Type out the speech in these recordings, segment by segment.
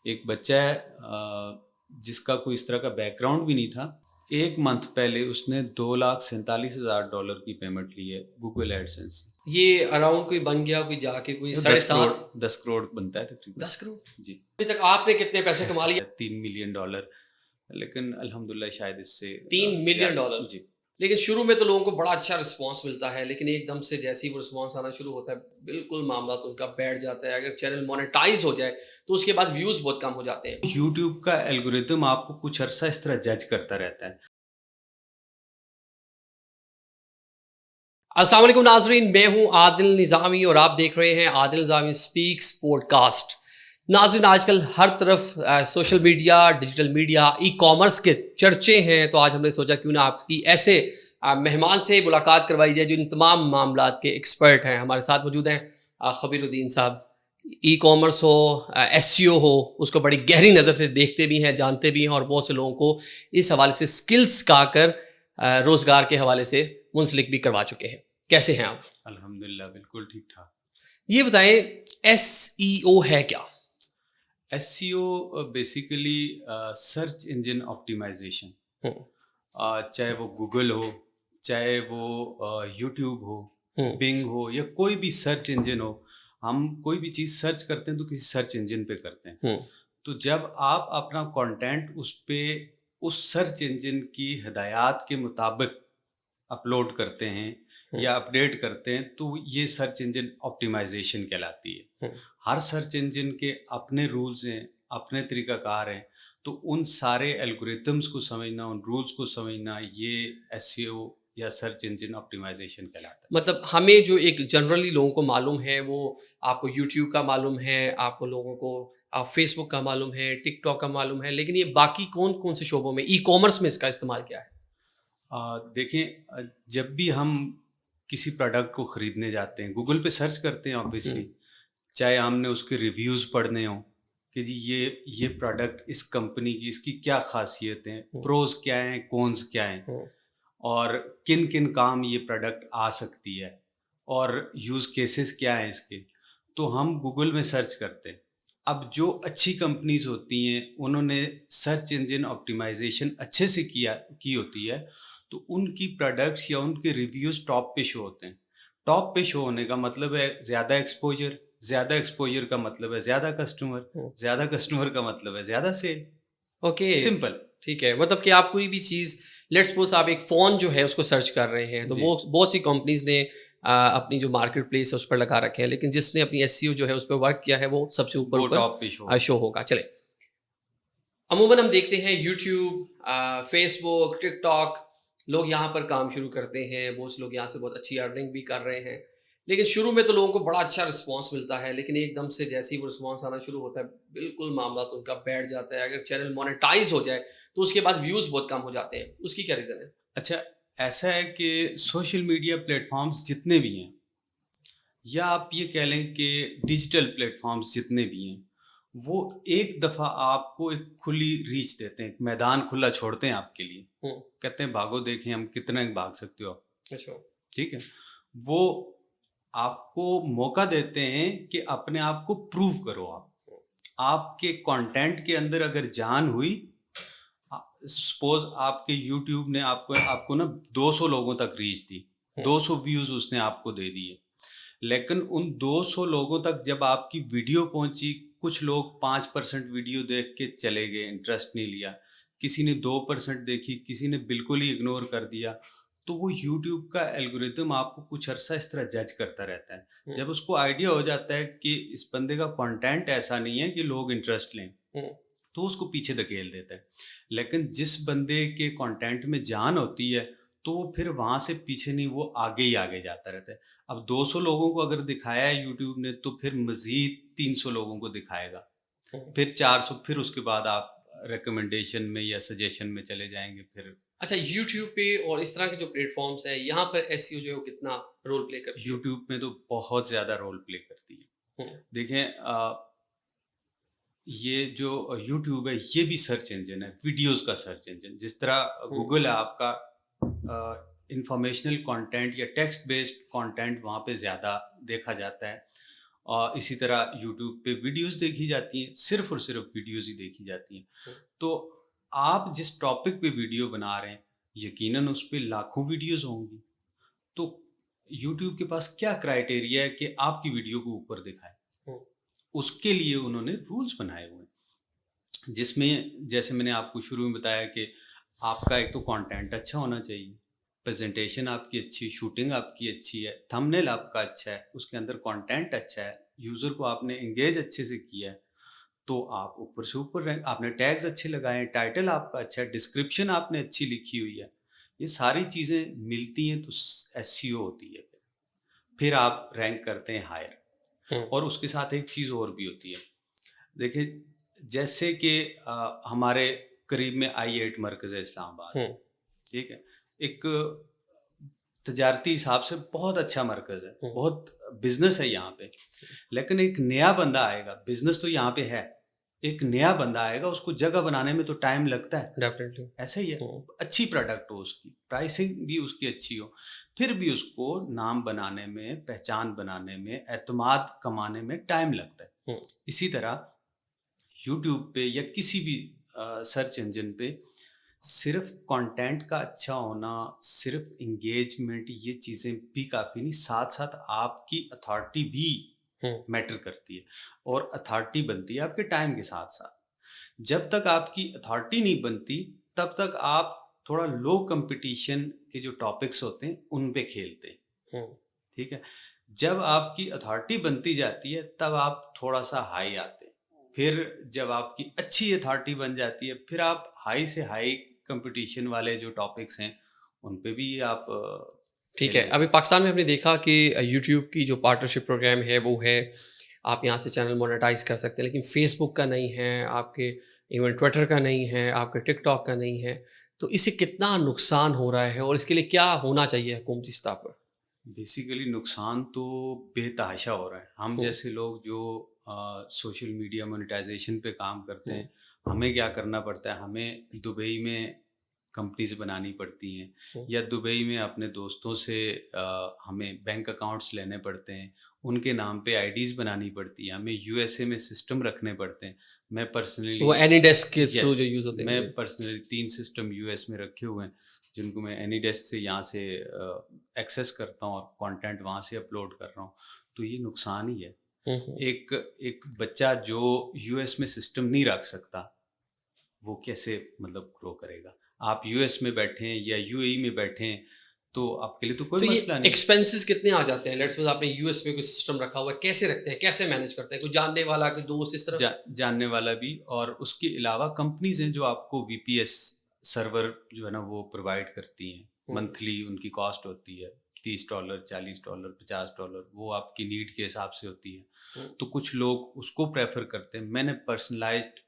ایک بچہ ہے جس کا کوئی اس طرح کا بیک گراؤنڈ بھی نہیں تھا. 1 منتھ پہلے اس نے $2,47,000 کی پیمنٹ لی ہے گوگل ایڈسنس سے. یہ اراؤنڈ کوئی بن گیا کوئی جا کے کوئی 7.5 10 کروڑ بنتا ہے تقریباً. 10 کروڑ. جی. ابھی تک آپ نے کتنے پیسے کما لیے؟ $3 ملین. لیکن الحمدللہ شاید اس سے $3 ملین. جی. لیکن شروع میں تو لوگوں کو بڑا اچھا رسپانس ملتا ہے، لیکن ایک دم سے جیسے ہی وہ رسپانس آنا شروع ہوتا ہے بالکل معاملات ان کا بیٹھ جاتا ہے. اگر چینل مونیٹائز ہو جائے تو اس کے بعد ویوز بہت کم ہو جاتے ہیں. یوٹیوب کا الگوریتم آپ کو کچھ عرصہ اس طرح جج کرتا رہتا ہے. السلام علیکم ناظرین، میں ہوں عادل نظامی اور آپ دیکھ رہے ہیں عادل نظامی سپیکس پوڈ کاسٹ. ناظرین، آج کل ہر طرف social media, digital media, e commerce کے چرچے ہیں، تو آج ہم نے سوچا کیوں نہ آپ کی ایسے مہمان سے ملاقات کروائی جائے جو ان تمام معاملات کے ایکسپرٹ ہیں. ہمارے ساتھ موجود ہیں خبیر الدین صاحب. ای کامرس ہو، ایس سی او ہو، اس کو بڑی گہری نظر سے دیکھتے بھی ہیں، جانتے بھی ہیں، اور بہت سے لوگوں کو اس حوالے سے سکلز سکھا کر روزگار کے حوالے سے منسلک بھی کروا چکے ہیں. کیسے ہیں آپ؟ الحمدللہ بالکل ٹھیک ٹھاک. یہ بتائیں ایس ای او ہے کیا؟ ایس سی او بیسیکلی سرچ انجن آپٹیمائزیشن. چاہے وہ گوگل ہو، چاہے وہ یوٹیوب ہو، بنگ ہو، یا کوئی بھی سرچ انجن ہو. ہم کوئی بھی چیز سرچ کرتے ہیں تو کسی سرچ انجن پہ کرتے ہیں. تو جب آپ اپنا کنٹینٹ اس پہ اس سرچ انجن کی ہدایات کے مطابق اپلوڈ کرتے ہیں یا اپڈیٹ کرتے ہیں تو یہ سرچ انجن آپٹیمائزیشن کہلاتی ہے. ہر سرچ انجن کے اپنے رولز ہیں، اپنے طریقہ کار ہیں. تو ان سارے الگوریتمس کو سمجھنا، ان رولز کو سمجھنا، یہ ایس سی او یا سرچ انجن آپٹیمائزیشن کہلاتا ہے. مطلب ہمیں جو ایک جنرلی لوگوں کو معلوم ہے وہ آپ کو یوٹیوب کا معلوم ہے، آپ کو لوگوں کو فیس بک کا معلوم ہے، ٹک ٹاک کا معلوم ہے، لیکن یہ باقی کون کون سے شعبوں میں ای کامرس میں اس کا استعمال کیا ہے؟ دیکھیں، جب بھی ہم کسی پروڈکٹ کو خریدنے جاتے ہیں گوگل پہ سرچ کرتے ہیں آبویسلی. چاہے ہم نے اس کے ریویوز پڑھنے ہوں کہ جی یہ پروڈکٹ اس کمپنی کی، اس کی کیا خاصیت ہیں، پروز کیا ہیں، کونز کیا ہیں، اور کن کن کام یہ پروڈکٹ آ سکتی ہے، اور یوز کیسز کیا ہیں اس کے، تو ہم گوگل میں سرچ کرتے ہیں. اب جو اچھی کمپنیز ہوتی ہیں انہوں نے سرچ انجن آپٹیمائزیشن اچھے سے کی ہوتی ہے، تو ان کی پروڈکٹس یا ان کے ریویوز ٹاپ پہ شو ہوتے ہیں. ٹاپ پہ شو ہونے کا مطلب ہے زیادہ ایکسپوجر، زیادہ ایکسپوجر کا مطلب ہے زیادہ کسٹمر، زیادہ کسٹمر کا مطلب ہے زیادہ سیل. Okay, simple. ٹھیک ہے. مطلب کہ آپ کوئی بھی چیز، لیٹس سپوز آپ ایک فون جو ہے اس کو سرچ کر رہے ہیں، تو وہ بہت سی کمپنیز نے اپنی جو مارکیٹ پلیس ہے اس پر لگا رکھے ہیں، لیکن جس نے اپنی ایس سی او جو ہے اس پہ ورک کیا ہے وہ سب سے اوپر ٹاپ پہ شو ہوگا. چلے، عموماً ہم دیکھتے ہیں یوٹیوب، فیس بک، ٹک ٹاک، لوگ یہاں پر کام شروع کرتے ہیں، بہت سے لوگ یہاں سے بہت اچھی ارننگ بھی کر رہے ہیں. لیکن شروع میں تو لوگوں کو بڑا اچھا رسپانس ملتا ہے، لیکن ایک دم سے جیسے ہی وہ رسپانس آنا شروع ہوتا ہے بالکل معاملات ان کا بیٹھ جاتا ہے. اگر چینل مونیٹائز ہو جائے تو اس کے بعد ویوز بہت کم ہو جاتے ہیں. اس کی کیا ریزن ہے؟ اچھا، ایسا ہے کہ سوشل میڈیا پلیٹ فارمز جتنے بھی ہیں، یا آپ یہ کہہ لیں کہ ڈیجیٹل پلیٹ فارمز جتنے بھی ہیں، وہ ایک دفعہ آپ کو ایک کھلی ریچ دیتے ہیں، ایک میدان کھلا چھوڑتے ہیں آپ کے لیے. کہتے ہیں بھاگو، دیکھیں ہم کتنا بھاگ سکتے ہو آپ. اچھا، ٹھیک ہے. وہ آپ کو موقع دیتے ہیں کہ اپنے آپ کو پروو کرو. آپ کے کانٹینٹ کے اندر اگر جان ہوئی، سپوز آپ کے یوٹیوب نے آپ کو نا 200 لوگوں تک ریچ دی، 200 ویوز اس نے آپ کو دے دیے، لیکن ان 200 لوگوں تک جب آپ کی ویڈیو پہنچی، کچھ لوگ 5% ویڈیو دیکھ کے چلے گئے، انٹرسٹ نہیں لیا، کسی نے 2% دیکھی، کسی نے بالکل ہی اگنور کر دیا، تو وہ یوٹیوب کا الگوریتم آپ کو کچھ عرصہ اس طرح جج کرتا رہتا ہے. جب اس کو آئیڈیا ہو جاتا ہے کہ اس بندے کا کنٹینٹ ایسا نہیں ہے کہ لوگ انٹرسٹ لیں، تو اس کو پیچھے دھکیل دیتا ہے. لیکن جس بندے کے کنٹینٹ میں جان ہوتی ہے تو وہ پھر وہاں سے پیچھے نہیں، وہ آگے ہی آگے جاتا رہتا ہے. اب 200 لوگوں کو اگر دکھایا ہے یوٹیوب نے تو پھر مزید 300 لوگوں کو دکھائے گا، پھر 400، پھر اس کے بعد آپ ریکمنڈیشن میں یا سجیشن میں چلے جائیں گے. پھر اچھا، یوٹیوب پہ اور اس طرح کے جو پلیٹ فارمز ہیں یہاں پر ایس سی او جو ہے وہ کتنا رول پلے کرتی ہے؟ یوٹیوب میں تو بہت زیادہ رول پلے کرتی ہے. دیکھیں، یہ جو یوٹیوب ہے یہ بھی سرچ انجن ہے، ویڈیوز کا سرچ انجن. جس طرح گوگل ہے آپ کا انفارمیشنل کانٹینٹ یا ٹیکسٹ بیسڈ کانٹینٹ وہاں پہ زیادہ دیکھا جاتا ہے، اور اسی طرح یوٹیوب پہ ویڈیوز دیکھی جاتی ہیں, صرف اور صرف ویڈیوز ہی دیکھی جاتی ہیں. تو آپ جس ٹاپک پہ ویڈیو بنا رہے ہیں یقیناً اس پہ لاکھوں ویڈیوز ہوں گی, تو یوٹیوب کے پاس کیا کرائٹیریا ہے کہ آپ کی ویڈیو کو اوپر دکھائے؟ اس کے لیے انہوں نے رولز بنائے ہوئے ہیں, جس میں جیسے میں نے آپ کو شروع میں بتایا کہ آپ کا ایک تو کانٹینٹ اچھا ہونا چاہیے, پریزنٹیشن آپ کی اچھی, شوٹنگ آپ کی اچھی ہے, تھمبنیل آپ کا اچھا ہے, اس کے اندر کانٹینٹ اچھا ہے, یوزر کو آپ نے انگیج اچھے سے کیا ہے, تو آپ اوپر سے اوپر رینک, آپ نے ٹیگز اچھے لگائے ہیں, ٹائٹل آپ کا اچھا ہے, ڈسکرپشن آپ نے اچھی لکھی ہوئی ہے, یہ ساری چیزیں ملتی ہیں تو ایس سی او ہوتی ہے. پھر آپ رینک کرتے ہیں ہائر. اور اس کے ساتھ ایک چیز اور بھی ہوتی ہے, دیکھیں جیسے کہ ہمارے قریب میں I8 مرکز ہے اسلام آباد, ٹھیک ہے, ایک تجارتی حساب سے بہت اچھا مرکز ہے, بہت بزنس ہے یہاں پہ, لیکن ایک نیا بندہ آئے گا, بزنس تو یہاں پہ ہے, ایک نیا بندہ آئے گا, اس کو جگہ بنانے میں تو ٹائم لگتا ہے, ڈیفینیٹلی ایسا ہی ہے, اچھی پروڈکٹ ہو, اس کی پرائسنگ بھی اس کی اچھی ہو, پھر بھی اس کو نام بنانے میں, پہچان بنانے میں, اعتماد کمانے میں ٹائم لگتا ہے. اسی طرح یوٹیوب پہ یا کسی بھی سرچ انجن پہ صرف کنٹینٹ کا اچھا ہونا, صرف انگیجمنٹ, یہ چیزیں بھی کافی نہیں, ساتھ ساتھ آپ کی اتھارٹی بھی میٹر کرتی ہے, اور اتھارٹی بنتی ہے آپ کے ٹائم کے ساتھ ساتھ. جب تک آپ کی اتھارٹی نہیں بنتی تب تک آپ تھوڑا لو کمپٹیشن کے جو ٹاپکس ہوتے ہیں ان پہ کھیلتے ہیں, ٹھیک ہے. جب آپ کی اتھارٹی بنتی جاتی ہے تب آپ تھوڑا سا ہائی آتے ہیں, پھر جب آپ کی اچھی اتھارٹی بن جاتی ہے پھر آپ ہائی سے ہائی کمپٹیشن والے جو ٹاپکس ہیں ان پہ بھی آپ. ٹھیک ہے, ابھی پاکستان میں ہم نے دیکھا کہ یوٹیوب کی جو پارٹنرشپ پروگرام ہے وہ ہے, آپ یہاں سے چینل مونیٹائز کر سکتے ہیں, لیکن فیس بک کا نہیں ہے, آپ کے ایون ٹویٹر کا نہیں ہے, آپ کے ٹک ٹاک کا نہیں ہے. تو اس سے کتنا نقصان ہو رہا ہے اور اس کے لیے کیا ہونا چاہیے حکومتی سطح پر؟ بیسیکلی نقصان تو بے تحاشا ہو رہا ہے. ہم جیسے لوگ جو سوشل میڈیا مونیٹائزیشن پہ کام کرتے ہیں, ہمیں کیا کرنا پڑتا ہے, ہمیں دبئی میں کمپنیز بنانی پڑتی ہیں, یا دبئی میں اپنے دوستوں سے ہمیں بینک اکاؤنٹس لینے پڑتے ہیں, ان کے نام پہ آئی ڈیز بنانی پڑتی ہیں, ہمیں یو ایس اے میں سسٹم رکھنے پڑتے ہیں. میں پرسنلی وہ اینی ڈیسک کے تھرو جو یوز ہوتے ہیں, میں پرسنلی 3 سسٹم یو ایس میں رکھے ہوئے ہیں جن کو میں اینی ڈیسک سے یہاں سے ایکسیس کرتا ہوں اور کانٹینٹ وہاں سے اپلوڈ کر رہا ہوں. تو یہ نقصان ہی ہے. ایک بچہ جو یو ایس میں سسٹم نہیں رکھ سکتا وہ کیسے مطلب گرو کرے گا؟ آپ یو ایس میں بیٹھے ہیں یا یو اے ای میں بیٹھے ہیں تو آپ کے لیے تو کوئی مسئلہ نہیں. ایکسپینسز کتنے آ جاتے ہیں؟ لیٹس سپوز آپ نے یو ایس میں کوئی سسٹم رکھا ہوا ہے, کیسے رکھتے ہیں, کیسے مینیج کرتے ہیں؟ کوئی جاننے والا, کوئی دوست, اس طرح جاننے والا بھی, اور اس کے علاوہ کمپنیز ہیں جو آپ کو وی پی ایس سرور جو ہے نا وہ پرووائڈ کرتی ہیں. منتھلی ان کی کاسٹ ہوتی ہے $30, $40, $50, وہ آپ کی نیڈ کے حساب سے ہوتی ہے. تو کچھ لوگ اس کو پریفر کرتے ہیں. میں نے پرسنلائزڈ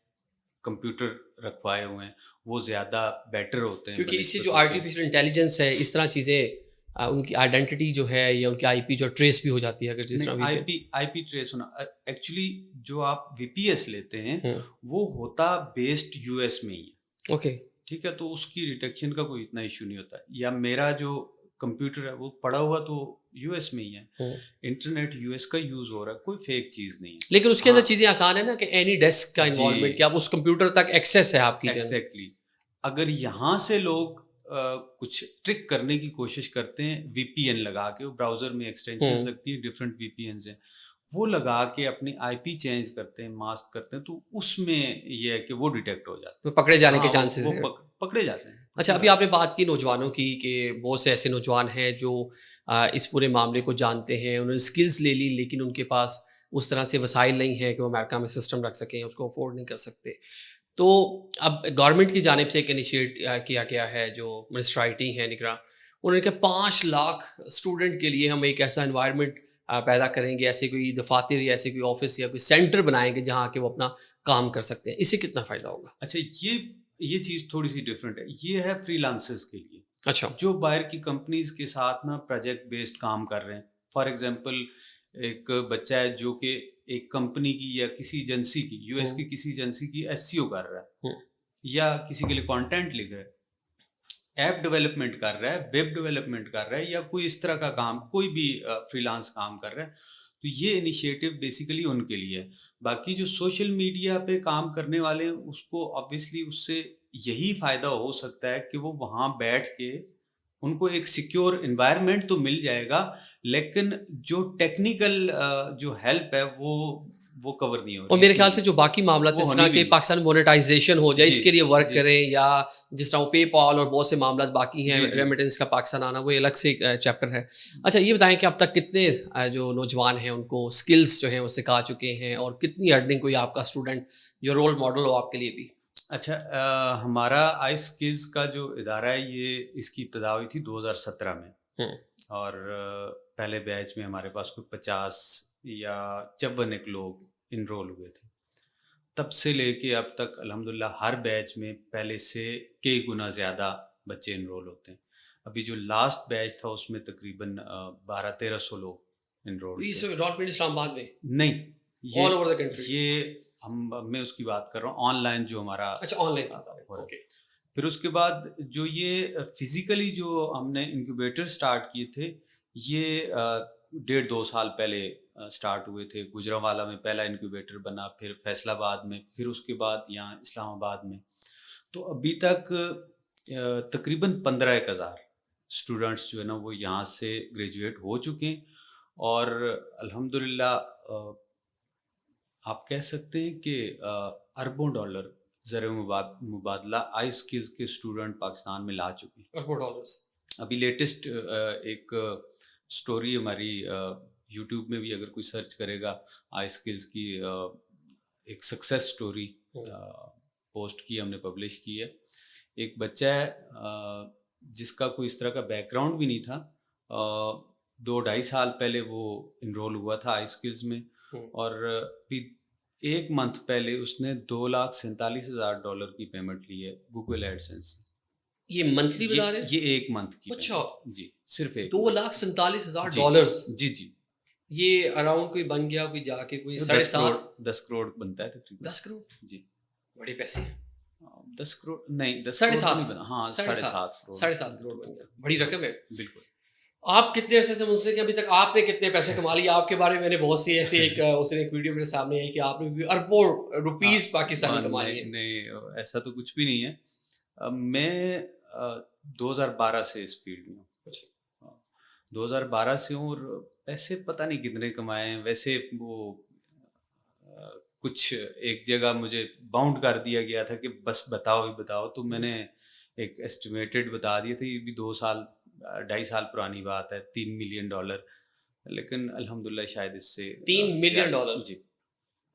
کمپیوٹر رکھوائے ہوئے ہیں, وہ زیادہ بیٹر ہوتے ہیں, کیونکہ اس سے جو آرٹیفیشیل انٹیلیجنس ہے, اس طرح چیزیں, ان کی آئیڈینٹی جو ہے یا ان کی آئی پی جو ٹریس بھی ہو جاتی ہے. اگر جس طرح آئی پی ٹریس ہونا, ایکچولی جو آپ وی پی ایس لیتے ہیں وہ ہوتا بیسڈ یو ایس میں ہی ہے. اوکے, ٹھیک ہے, تو اس کی ڈیٹیکشن کا کوئی اتنا ایشو نہیں ہوتا. یا میرا جو کمپیوٹر ہے وہ پڑا ہوا تو یو ایس میں ہی ہے, انٹرنیٹ یو ایس کا یوز ہو رہا ہے, کوئی فیک چیز نہیں ہے. لیکن اس کے اندر چیزیں آسان ہے نا, کہ اینی ڈیسک کا انوالومنٹ, کہ آپ اس کمپیوٹر تک ایکسیس ہے آپ کی. ایگزیکٹلی. اگر یہاں سے لوگ کچھ ٹرک کرنے کی کوشش کرتے ہیں وی پی این لگا کے, براؤزر میں ایکسٹینشن لگتی ہیں, ڈفرینٹ وی پی اینز ہیں, وہ لگا کے اپنی آئی پی چینج کرتے ہیں, ماسک کرتے ہیں, تو اس میں یہ ہے کہ وہ ڈیٹیکٹ ہو جاتے ہیں, پکڑے جانے کے چانسز ہیں, پکڑے جاتے ہیں. اچھا, ابھی آپ نے بات کی نوجوانوں کی, کہ بہت سے ایسے نوجوان ہیں جو اس پورے معاملے کو جانتے ہیں, انہوں نے اسکلز لے لی, لیکن ان کے پاس اس طرح سے وسائل نہیں ہے کہ وہ امریکہ میں سسٹم رکھ سکیں, اس کو افورڈ نہیں کر سکتے. تو اب گورنمنٹ کی جانب سے ایک انیشیٹ کیا گیا ہے, جو منسٹر آئی ٹی ہیں نگراں, انہوں نے کہا 5 لاکھ اسٹوڈنٹ کے لیے ہم ایک ایسا انوائرمنٹ پیدا کریں گے, ایسے کوئی دفاتر یا ایسے کوئی آفس یا کوئی سینٹر بنائیں گے جہاں کہ وہ اپنا کام کر سکتے ہیں. اس سے کتنا فائدہ ہوگا؟ اچھا, یہ چیز تھوڑی سی ڈفرینٹ ہے. یہ ہے فری لانسرز کے لیے. اچھا, جو باہر کی کمپنیز کے ساتھ نا پروجیکٹ بیسڈ کام کر رہے ہیں. فار ایگزامپل ایک بچہ ہے جو کہ ایک کمپنی کی یا کسی ایجنسی کی, یو ایس کی کسی ایجنسی کی ایس سی او کر رہا ہے, یا کسی کے لیے کانٹینٹ لکھ رہا ہے, ایپ ڈیولپمنٹ کر رہا ہے, ویب ڈیولپمنٹ کر رہا ہے, یا کوئی اس طرح کا کام, کوئی بھی فری لانس کام کر رہا ہے. تو تو یہ انیشیٹو بیسیکلی ان کے لیے ہے. باقی جو سوشل میڈیا پہ کام کرنے والے ہیں اس کو آبویسلی اس سے یہی فائدہ ہو سکتا ہے کہ وہ وہاں بیٹھ کے ان کو ایک سیکیور انوائرمنٹ تو مل جائے گا, لیکن جو ٹیکنیکل جو ہیلپ ہے وہ کور نہیں ہو رہی. اور میرے خیال سے جو باقی معاملات وہ جس ہونی طرح بھی کہ نہیں. پاکستان مونیٹائزیشن ہو جائے اس جی، کے لیے ورک جی. کریں, یا جس طرح وہ پے پال اور بہت سے معاملات باقی ہیں جی، جی. ریمیٹنس کا پاکستان آنا, وہ الگ سے ایک چیپٹر ہے. اچھا یہ بتائیں کہ اب تک کتنے جو نوجوان ہیں ان کو اسکلس جو ہیں وہ سکھا چکے ہیں, اور کتنی ارننگ کوئی آپ کا اسٹوڈنٹ جو رول ماڈل ہو آپ کے لیے بھی؟ اچھا, ہمارا آئی اسکلز کا جو ادارہ ہے یہ اس کی ابتدا ہوئی تھی 2017 میں, اور پہلے بیچ میں ہمارے پاس کوئی 50 یا 54 لوگ انرول ہوئے تھے. تب سے لے کے اب تک الحمدللہ ہر بیچ میں پہلے سے کئی گنا زیادہ بچے انرول ہوتے ہیں. ابھی جو لاسٹ بیچ تھا اس میں تقریباً 1200-1300 لوگ انرول تھے. ڈالفن اسلام آباد میں نہیں, آل اوور دا کنٹری؟ یہ میں اس کی بات کر رہا ہوں آن لائن جو ہمارا. اچھا آن لائن. اوکے. پھر اس کے بعد جو یہ فزیکلی جو ہم نے انکیوبیٹر سٹارٹ کیے تھے یہ 1.5-2 سال پہلے سٹارٹ ہوئے تھے. گجرانوالہ میں پہلا انکیوبیٹر بنا, پھر فیصل آباد میں, پھر اس کے بعد یہاں اسلام آباد میں. تو ابھی تک تقریباً 15,000 اسٹوڈنٹس جو ہے نا وہ یہاں سے گریجویٹ ہو چکے ہیں, اور الحمدللہ آپ کہہ سکتے ہیں کہ اربوں ڈالر زر مبادلہ آئی اسکلز کے اسٹوڈنٹ پاکستان میں لا چکے ہیں. اربوں ڈالرز. ابھی لیٹسٹ ایک اسٹوری ہماری یوٹیوب میں بھی اگر کوئی سرچ کرے گا آئی اسکلز کی ایک سکسیس اسٹوری پوسٹ کی ہم نے, پبلش کی ہے. ایک بچہ ہے جس کا کوئی اس طرح کا بیک گراؤنڈ بھی نہیں تھا, 2-2.5 سال پہلے وہ انرول ہوا تھا آئی اسکلز میں, اور ابھی 1 منتھ پہلے اس نے $2,47,000 کی پیمنٹ لی ہے گوگل ایڈسنس سے. یہ منتھلی بتا رہے ہیں؟ یہ 1 منتھ کی. اچھا جی, صرف $2,47,000. جی جی. یہ اراؤنڈ کوئی بن گیا کوئی جا کے کوئی 10 کروڑ بنتا ہے تقریباً. 10 کروڑ جی, بڑے پیسے. 10 کروڑ نہیں, 10 7.5 کروڑ نہیں بنا. ہاں 7.5 کروڑ بن گیا, بڑی رقم ہے. بالکل. آپ کتنے عرصے سے منسلک ہیں ابھی تک؟ آپ نے کتنے پیسے کما لیے؟ آپ کے بارے میں میں نے بہت سی ایسی ایک ویڈیو میرے سامنے ہے کہ آپ نے اربوں روپیز پاکستانی کما لیے. نہیں, ایسا تو کچھ بھی نہیں ہے. میں 2012 سے اس فیلڈ میں ہوں. 2012 سے ہوں, اور پیسے پتہ نہیں کتنے کمائے ہیں. ویسے وہ کچھ ایک جگہ مجھے باؤنڈ کر دیا گیا تھا کہ بس بتاؤ ہی بتاؤ, تو میں نے ایک ایسٹیمیٹڈ بتا دیا تھا. یہ بھی 2-2.5 سال پرانی بات ہے, $3 ملین. لیکن الحمدللہ شاید اس سے $3 ملین. جی,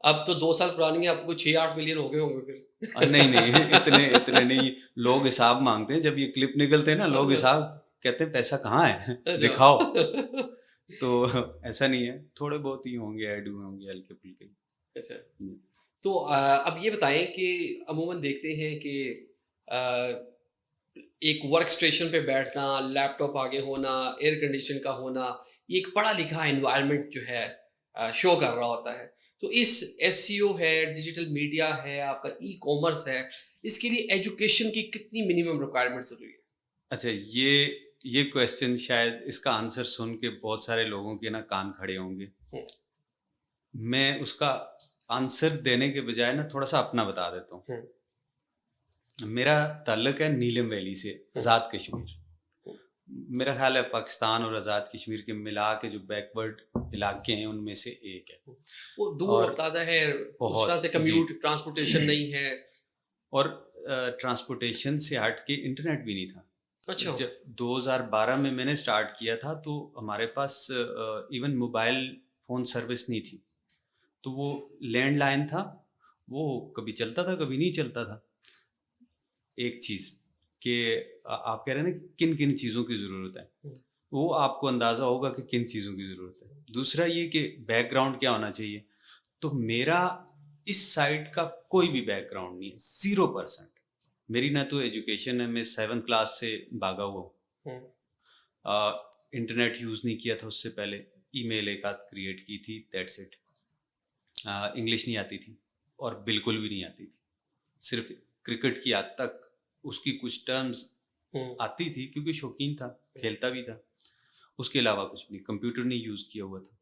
اب تو 2 سال پرانی ہے, آپ کو 6-8 ملین ہو گئے ہوں گے پھر. نہیں اتنے نہیں. لوگ حساب مانگتے ہیں جب یہ کلپ نکلتے ہیں نا, لوگ حساب کہتے ہیں پیسہ کہاں ہے دکھاؤ. تو ایسا نہیں ہے, تھوڑے بہت ہی ہوں گے, ایڈ ہوئے ہوں گے ہلکے پھلکے. اچھا, تو اب یہ بتائیں کہ عموماً دیکھتے ہیں کہ ایک ورک اسٹیشن پہ بیٹھنا, لیپ ٹاپ آگے ہونا, ایئر کنڈیشن کا ہونا, یہ ایک پڑھا لکھا انوائرمنٹ جو ہے شو کر رہا ہوتا ہے. تو اس SEO ہے, ڈیجیٹل میڈیا ہے, آپ کا ای کامرس ہے, اس کے لیے ایجوکیشن کی کتنی منیمم ریکوائرمنٹ ضروری ہے؟ اچھا, یہ کویسچن شاید اس کا آنسر سن کے بہت سارے لوگوں کے نا کان کھڑے ہوں گے. میں اس کا آنسر دینے کے بجائے نا تھوڑا سا اپنا بتا دیتا ہوں. میرا تعلق ہے نیلم ویلی سے, آزاد کشمیر. میرا خیال ہے پاکستان اور آزاد کشمیر کے ملا کے جو بیکورڈ علاقے ہیں ان میں سے ایک ہے. وہ دور افتادہ ہے, اس طرح سے کمیوٹ ٹرانسپورٹیشن نہیں ہے, اور ٹرانسپورٹیشن سے ہٹ کے انٹرنیٹ بھی نہیں تھا. اچھا, جب 2012 میں نے سٹارٹ کیا تھا تو ہمارے پاس ایون موبائل فون سروس نہیں تھی. تو وہ لینڈ لائن تھا, وہ کبھی چلتا تھا کبھی نہیں چلتا تھا. ایک چیز کہ آپ کہہ رہے ہیں نا کن کن چیزوں کی ضرورت ہے, وہ آپ کو اندازہ ہوگا کہ کن چیزوں کی ضرورت ہے. دوسرا یہ کہ بیک گراؤنڈ کیا ہونا چاہیے. تو میرا اس سائڈ کا کوئی بھی بیک گراؤنڈ نہیں ہے, 0%. میری نہ تو ایجوکیشن ہے, میں 7th کلاس سے بھاگا ہوا ہوں. انٹرنیٹ یوز نہیں کیا تھا اس سے پہلے, ای میل ایک آدھ کریٹ کی تھی, دیٹس اٹ. انگلش نہیں آتی تھی اور بالکل بھی نہیں آتی تھی. صرف کرکٹ کی حد تک اس کی کچھ ٹرمز آتی تھی کیونکہ شوقین تھا, کھیلتا بھی تھا. اس کے علاوہ کچھ نہیں. کمپیوٹر نہیں یوز کیا ہوا تھا.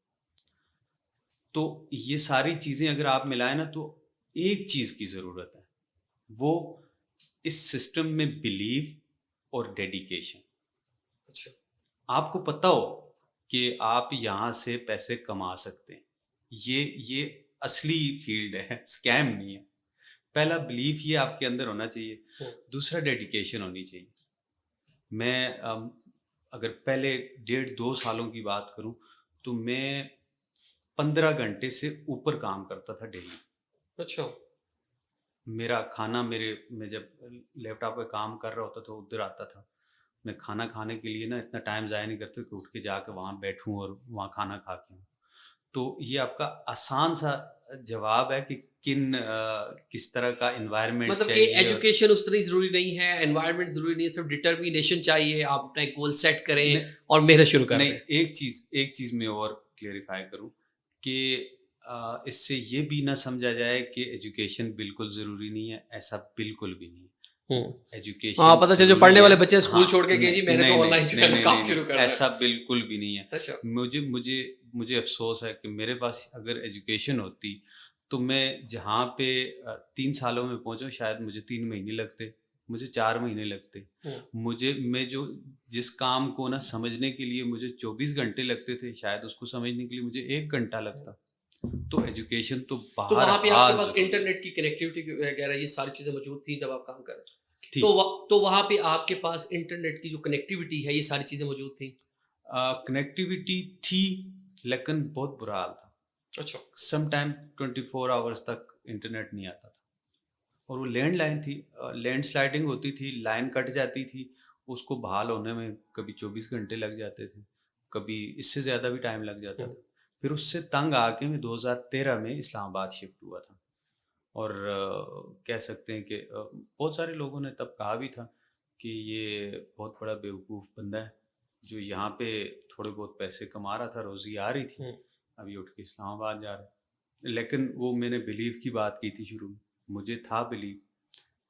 تو یہ ساری چیزیں اگر آپ ملائیں نا تو ایک چیز کی ضرورت ہے, وہ اس سسٹم میں بلیو اور ڈیڈیکیشن. اچھا آپ کو پتہ ہو کہ آپ یہاں سے پیسے کما سکتے ہیں, یہ اصلی فیلڈ ہے, اسکیم نہیں ہے. پہلا بلیف یہ آپ کے اندر ہونا چاہیے, دوسرا ڈیڈیکیشن ہونی چاہیے. میں اگر پہلے 1.5-2 سالوں کی بات کروں تو میں 15 گھنٹے سے اوپر کام کرتا تھا ڈیلی. اچھا میرا کھانا میں جب لیپ ٹاپ پہ کام کر رہا ہوتا تھا ادھر آتا تھا, میں کھانا کھانے کے لیے نا اتنا ٹائم ضائع نہیں کرتا کہ اٹھ کے جا کے وہاں بیٹھوں اور وہاں کھانا کھا کے ہوں. تو یہ آپ کا آسان سا جواب ہے کہ کس طرح کا انوائرمنٹ مطلب کہ چاہیے. ایجوکیشن اس طرح ضروری نہیں ہے, انوائرمنٹ ضروری نہیں ہے, صرف ڈٹرمینیشن چاہیے, آپ اپنا ایک گول سیٹ کریں اور محنت شروع کر دیں. نہیں, ایک چیز میں اور کلیریفائی کروں کہ اس سے یہ بھی نہ سمجھا جائے کہ ایجوکیشن بالکل ضروری نہیں ہے, ایسا بالکل بھی نہیں ہے. ایجوکیشن ہاں پتہ چل جو پڑھنے والے بچے اسکول چھوڑ کے کہ جی میں نے تو آن لائن کام شروع کر دیا, ایسا بالکل بھی نہیں ہے. اچھا مجھے افسوس ہے کہ میرے پاس اگر ایجوکیشن ہوتی تو میں جہاں پہ 3 سالوں میں پہنچا شاید مجھے 3 مہینے لگتے, مجھے 4 مہینے لگتے. میں جس کام کو نہ سمجھنے کے لیے مجھے 24 گھنٹے لگتے تھے, شاید اس کو سمجھنے کے لیے مجھے 1 گھنٹہ لگتا. تو ایجوکیشن تو تو وہاں پہ آپ کے پاس باہر انٹرنیٹ کی کنیکٹیوٹی وغیرہ یہ ساری چیزیں موجود تھیں جب آپ کام کر رہے تھی. تو وہاں پہ آپ کے پاس انٹرنیٹ کی جو کنیکٹیوٹی ہے یہ ساری چیزیں موجود تھیں. کنیکٹیوٹی تھی لیکن بہت برا حال تھا. اچھا سم ٹائم 24 آورس تک انٹرنیٹ نہیں آتا تھا, اور وہ لینڈ لائن تھی, لینڈ سلائڈنگ ہوتی تھی, لائن کٹ جاتی تھی, اس کو بحال ہونے میں کبھی 24 گھنٹے لگ جاتے تھے, کبھی اس سے زیادہ بھی ٹائم لگ جاتا تھا. پھر اس سے تنگ آ کے میں 2013 میں اسلام آباد شفٹ ہوا تھا, اور کہہ سکتے ہیں کہ بہت سارے لوگوں نے تب کہا بھی تھا کہ یہ بہت بڑا بیوقوف بندہ ہے جو یہاں پہ تھوڑے بہت پیسے کما رہا تھا, روزی آ رہی تھی, ابھی اٹھ کے اسلام آباد جا رہا ہے. لیکن وہ میں نے بلیو کی بات کی تھی شروع میں, مجھے تھا بلیو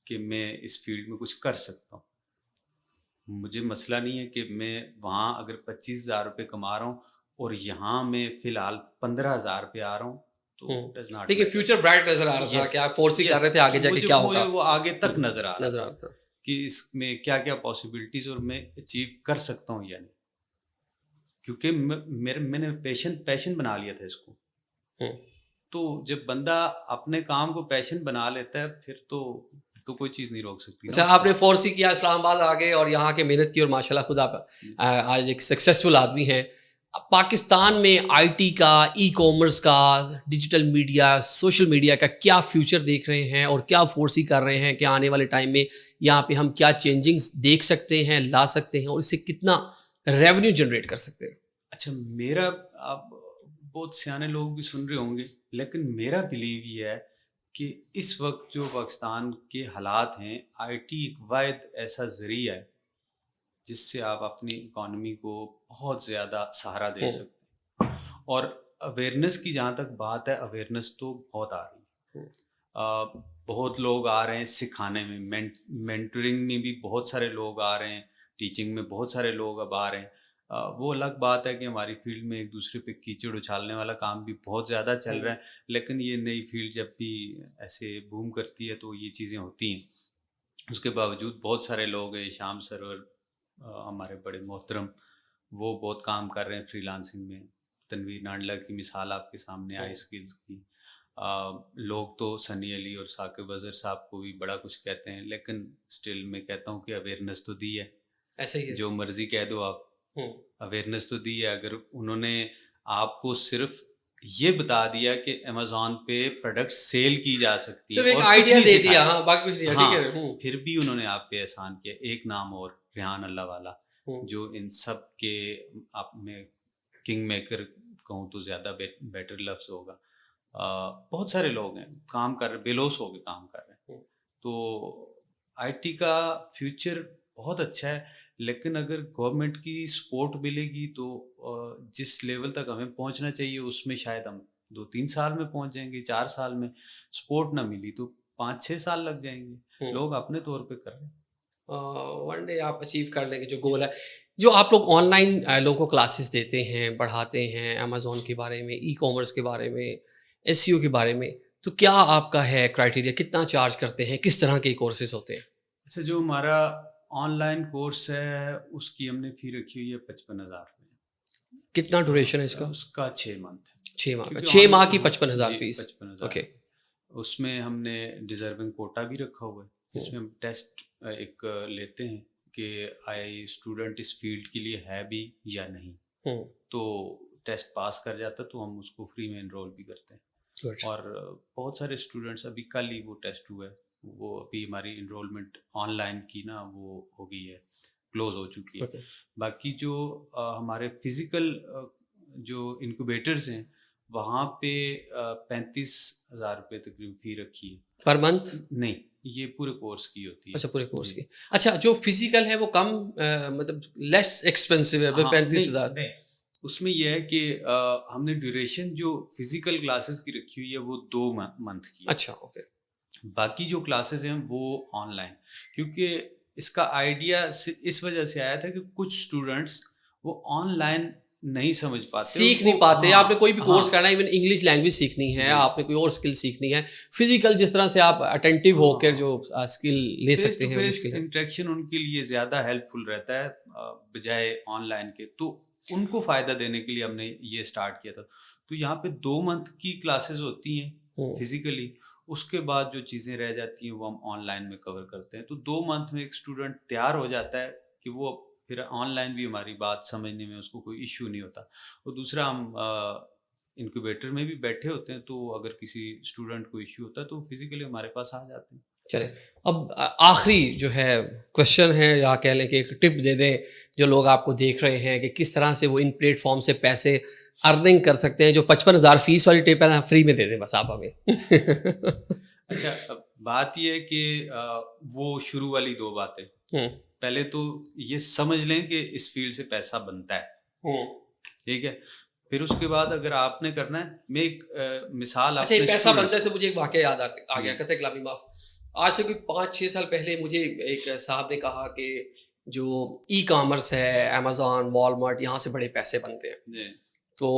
کہ میں اس فیلڈ میں کچھ کر سکتا ہوں. مجھے مسئلہ نہیں ہے کہ میں وہاں اگر 25,000 روپے کما رہا ہوں اور یہاں میں فی الحال 15,000 روپے آ رہا ہوں تو لیکن فیوچر برائٹ نظر آ رہا تھا کہ آپ فورسی کر رہے تھے آگے جا کے کیا ہوگا, وہ آگے تک نظر آ رہا تھا کہ اس میں کیا کیا پاسبلٹیز اور میں اچیو کر سکتا ہوں. یعنی کیونکہ میں نے پیشن بنا لیا تھا اس کو. تو جب بندہ اپنے کام کو پیشن بنا لیتا ہے پھر تو کوئی چیز نہیں روک سکتی. اچھا آپ نے فورسی کیا, اسلام آباد آ گئے اور یہاں کے محنت کی, اور ماشاء اللہ خود آپ آج ایک سکسیزفل آدمی ہیں. پاکستان میں آئی ٹی کا, ای کامرس کا, ڈیجیٹل میڈیا, سوشل میڈیا کا کیا فیوچر دیکھ رہے ہیں, اور کیا فورسی کر رہے ہیں کہ آنے والے ٹائم میں یہاں پہ ہم کیا چینجنگز دیکھ سکتے ہیں, لا سکتے ہیں, اور اس سے کتنا ریونیو جنریٹ کر سکتے ہیں؟ اچھا میرا, آپ بہت سیانے لوگ بھی سن رہے ہوں گے, لیکن میرا بلیو یہ ہے کہ اس وقت جو پاکستان کے حالات ہیں, آئی ٹی ایک واحد ایسا ذریعہ ہے جس سے آپ اپنی اکانومی کو بہت زیادہ سہارا دے سکتے ہیں. اور اویئرنیس کی جہاں تک بات ہے, اویئرنیس تو بہت آ رہی ہے, بہت لوگ آ رہے ہیں سکھانے میں, مینٹرنگ میں بھی بہت سارے لوگ آ رہے ہیں, ٹیچنگ میں بہت سارے لوگ اب آ رہے ہیں. وہ الگ بات ہے کہ ہماری فیلڈ میں ایک دوسرے پہ کیچڑ اچھالنے والا کام بھی بہت زیادہ چل رہا ہے, لیکن یہ نئی فیلڈ جب بھی ایسے بوم کرتی ہے تو یہ چیزیں ہوتی ہیں. اس کے باوجود بہت سارے لوگ ہیں, شام سرور ہمارے بڑے محترم, وہ بہت کام کر رہے ہیں فری لانسنگ میں. تنویر نانڈلا کی مثال آپ کے سامنے آئی اسکلز کی. لوگ تو سنی علی اور ثاقب اظہر صاحب کو بھی بڑا کچھ کہتے ہیں, لیکن اسٹل میں کہتا ہوں کہ اویئرنیس تو دی ہے, ایسا ہی ہے, جو مرضی کہہ دو آپ, اویئرنیس تو دی ہے. اگر انہوں نے آپ کو صرف یہ بتا دیا کہ امیزون پہ پروڈکٹ سیل کی جا سکتی ہے, صرف ایک آئیڈیا دے دیا, ہاں باقی کچھ نہیں, ٹھیک ہے, پھر بھی انہوں نے آپ پہ احسان کیا. ایک نام اور, ریحان اللہ والا, جو ان سب کے آپ میں کنگ میکر کہوں تو زیادہ بیٹر لفظ ہوگا. بہت سارے لوگ ہیں کام کر رہے, بے لوث ہو کے کام کر رہے ہیں. تو آئی ٹی کا فیوچر بہت اچھا ہے, لیکن اگر گورنمنٹ کی سپورٹ ملے گی تو جس لیول تک ہمیں پہنچنا چاہیے اس میں شاید ہم 2-3 سال میں پہنچ جائیں گے. 4 سال میں سپورٹ نہ ملی تو 5-6 سال لگ جائیں گے. لوگ اپنے طور پہ کر رہے ہیں, ون ڈے آپ اچیو کر لیں گے جو گول ہے. جو آپ لوگ آن لائن لوگوں کو کلاسز دیتے ہیں, پڑھاتے ہیں, امیزون کے بارے میں, ای کامرس کے بارے میں, ایس سی او کے بارے میں, تو کیا آپ کا ہے کرائٹیریا, کتنا چارج کرتے ہیں, کس طرح کے کورسز ہوتے ہیں؟ اچھا, جو ہمارا آن لائن کورس ہے اس کی ہم نے فی رکھی ہوئی ہے 55,000 روپے. کتنا ڈوریشن ہے اس کا؟ اس کا 6 منتھ ہے. 6 ماہ کا. 6 ماہ کی 55,000 فیس. 55,000. اوکے. اس میں ہم نے ڈیزرونگ کوٹا بھی رکھا ہوا ہے جس میں ہم ٹیسٹ ایک لیتے ہیں کہ آئی اسٹوڈنٹ اس فیلڈ کے لیے ہے بھی یا نہیں. تو ٹیسٹ پاس کر جاتا تو ہم اس کو فری میں انرول بھی کرتے ہیں. اور بہت سارے اسٹوڈنٹس, ابھی کل ہی وہ ٹیسٹ ہوا ہے, وہ ابھی ہماری انرولمنٹ آن لائن کی نا وہ ہو گئی ہے, کلوز ہو چکی ہے. باقی جو ہمارے فزیکل جو انکوبیٹرز ہیں وہاں پہ 35,000 روپے تقریباً فی رکھی ہے. Per month? نہیں, یہ پورے کورس کی ہوتی ہے. اچھا, پورے کورس کی. اچھا, جو فزیکل ہے وہ کم مطلب لیس ایکسپینسو ہے 35,000؟ اس میں یہ ہے کہ ہم نے ڈیوریشن جو فزیکل کلاسز کی رکھی ہوئی ہے وہ 2 منتھ کی. اچھا, اوکے. باقی جو کلاسز ہیں وہ آن لائن, کیونکہ اس کا آئیڈیا اس وجہ سے آیا تھا کہ کچھ اسٹوڈنٹس وہ آن لائن نہیں سمجھ پاتے, سیکھ نہیں پاتے. آپ نے کوئی بھی کورس کرنا ہے, ایون انگلش لینگویج سیکھنی ہے, آپ نے کوئی اور اسکل سیکھنی ہے, فزیکل جس طرح سے آپ اٹینٹیو ہو کر جو اسکل لے سکتے ہیں, فیس ٹو فیس انٹریکشن ان کے لیے زیادہ ہیلپ فل رہتا ہے بجائے آن لائن کے. تو ان کو فائدہ دینے کے لیے ہم نے یہ اسٹارٹ کیا تھا. تو یہاں پہ 2 منتھ کی کلاسز ہوتی ہیں فزیکلی, اس کے بعد جو چیزیں رہ جاتی ہیں وہ ہم آن لائن میں کور کرتے ہیں. تو 2 منتھ میں ایک اسٹوڈنٹ تیار ہو جاتا ہے کہ وہ پھر آن لائن بھی ہماری بات سمجھنے میں اس کو کوئی ایشو نہیں ہوتا. اور دوسرا, ہم انکوبیٹر میں بھی بیٹھے ہوتے ہیں, تو اگر کسی اسٹوڈنٹ کو ایشو ہوتا ہے تو فزیکلی ہمارے پاس آ جاتے ہیں. چلیں, اب آخری جو ہے کوشچن ہے, یا کہہ لیں کہ ایک ٹپ دے دیں جو لوگ آپ کو دیکھ رہے ہیں کہ کس طرح سے وہ ان پلیٹ فارم سے پیسے ارننگ کر سکتے ہیں. جو 55,000 فیس والی ٹپ ہے نا, فری میں دے دیں بس آپ ہمیں. اچھا, بات یہ ہے کہ وہ شروع والی 2 باتیں, پہلے تو یہ سمجھ لیں کہ اس فیلڈ سے پیسہ بنتا ہے, ٹھیک ہے. پھر اس کے بعد اگر آپ نے کرنا ہے, میں ایک مثال, اچھا پیسہ بنتا ہے تو مجھے ایک واقعہ یاد آ گیا. کہتے غلامی معاف, آج سے کوئی 5-6 سال پہلے مجھے ایک صاحب نے کہا کہ جو ای کامرس ہے, امیزون, والمارٹ, یہاں سے بڑے پیسے بنتے ہیں. تو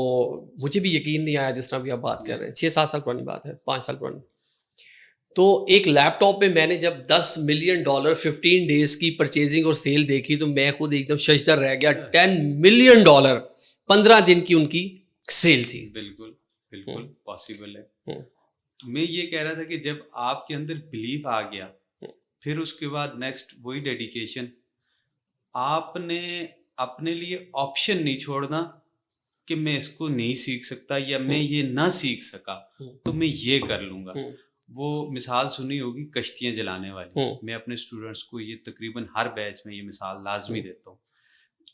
مجھے بھی یقین نہیں آیا جس طرح بھی آپ بات کر رہے ہیں. 6-7 سال پرانی بات ہے, 5 سال پرانی. تو ایک لیپ ٹاپ پہ میں نے جب $10 ملین 15 ڈیز کی پرچیزنگ اور سیل دیکھی تو میں خود ایک دم ششدر رہ گیا. $10 ملین 15 دن کی ان کی سیل تھی. بالکل بالکل پاسبل ہے. تو میں یہ کہہ رہا تھا کہ جب آپ کے اندر بلیف آ گیا, پھر اس کے بعد نیکسٹ وہی ڈیڈیکیشن. آپ نے اپنے لیے آپشن نہیں چھوڑنا کہ میں اس کو نہیں سیکھ سکتا یا میں یہ نہ سیکھ سکا تو میں یہ کر لوں گا. وہ مثال سنی ہوگی کشتیاں جلانے والی. میں اپنے اسٹوڈنٹس کو یہ تقریباً ہر بیچ میں یہ مثال لازمی دیتا ہوں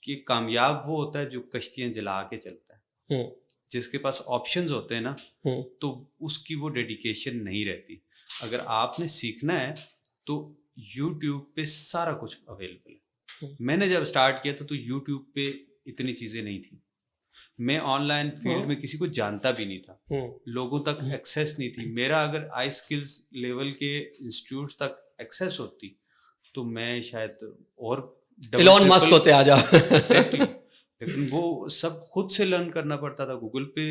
کہ کامیاب وہ ہوتا ہے جو کشتیاں جلا کے چلتا ہے. جس کے پاس آپشنز ہوتے ہیں نا, تو اس کی وہ ڈیڈیکیشن نہیں رہتی. اگر آپ نے سیکھنا ہے تو یوٹیوب پہ سارا کچھ اویلیبل ہے. میں نے جب اسٹارٹ کیا تھا تو یوٹیوب پہ اتنی چیزیں نہیں تھیں. میں آن لائن فیلڈ میں کسی کو جانتا بھی نہیں تھا, لوگوں تک ایکسیس نہیں تھی. میرا اگر آئی اسکلز لیول کے انسٹیٹیوٹس تک ایکسیس ہوتی تو میں شاید اور ایلون مسک ہوتے آ جا. لیکن وہ سب خود سے لرن کرنا پڑتا تھا, گوگل پہ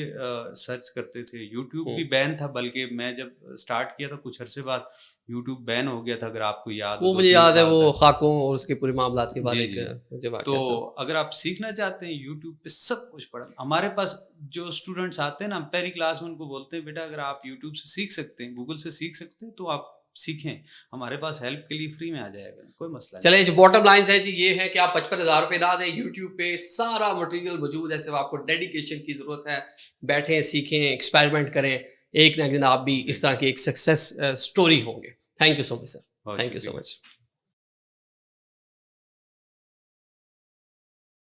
سرچ کرتے تھے. یوٹیوب بھی بین تھا, بلکہ میں جب اسٹارٹ کیا تھا کچھ عرصے بعد یوٹیوب بین ہو گیا تھا, اگر آپ کو یاد وہ مجھے یاد ہے, وہ خاکوں اور اس کے پورے معاملات کے بارے میں. تو اگر آپ سیکھنا چاہتے ہیں یوٹیوب پہ سب کچھ پڑھا. ہمارے پاس جو اسٹوڈنٹس آتے ہیں نا, ہم پہلی کلاس میں ان کو بولتے ہیں بیٹا اگر آپ یوٹیوب سے سیکھ سکتے ہیں, گوگل سے سیکھ سکتے ہیں تو آپ سیکھیں, ہمارے پاس ہیلپ کے لیے فری میں آ جائے گا, کوئی مسئلہ نہیں. چلیں, جو باٹم لائنز ہے جی یہ ہے کہ آپ 55,000 روپے نہ دیں, یوٹیوب پہ سارا مٹیریل موجود ہے, صرف آپ کو ڈیڈیکیشن کی ضرورت ہے. بیٹھیں, سیکھیں, ایکسپیریمنٹ کریں, ایک نہ ایک دن آپ بھی اس طرح کی ایک سکسیس اسٹوری ہوں گے. Thank you so much sir, thank you so much.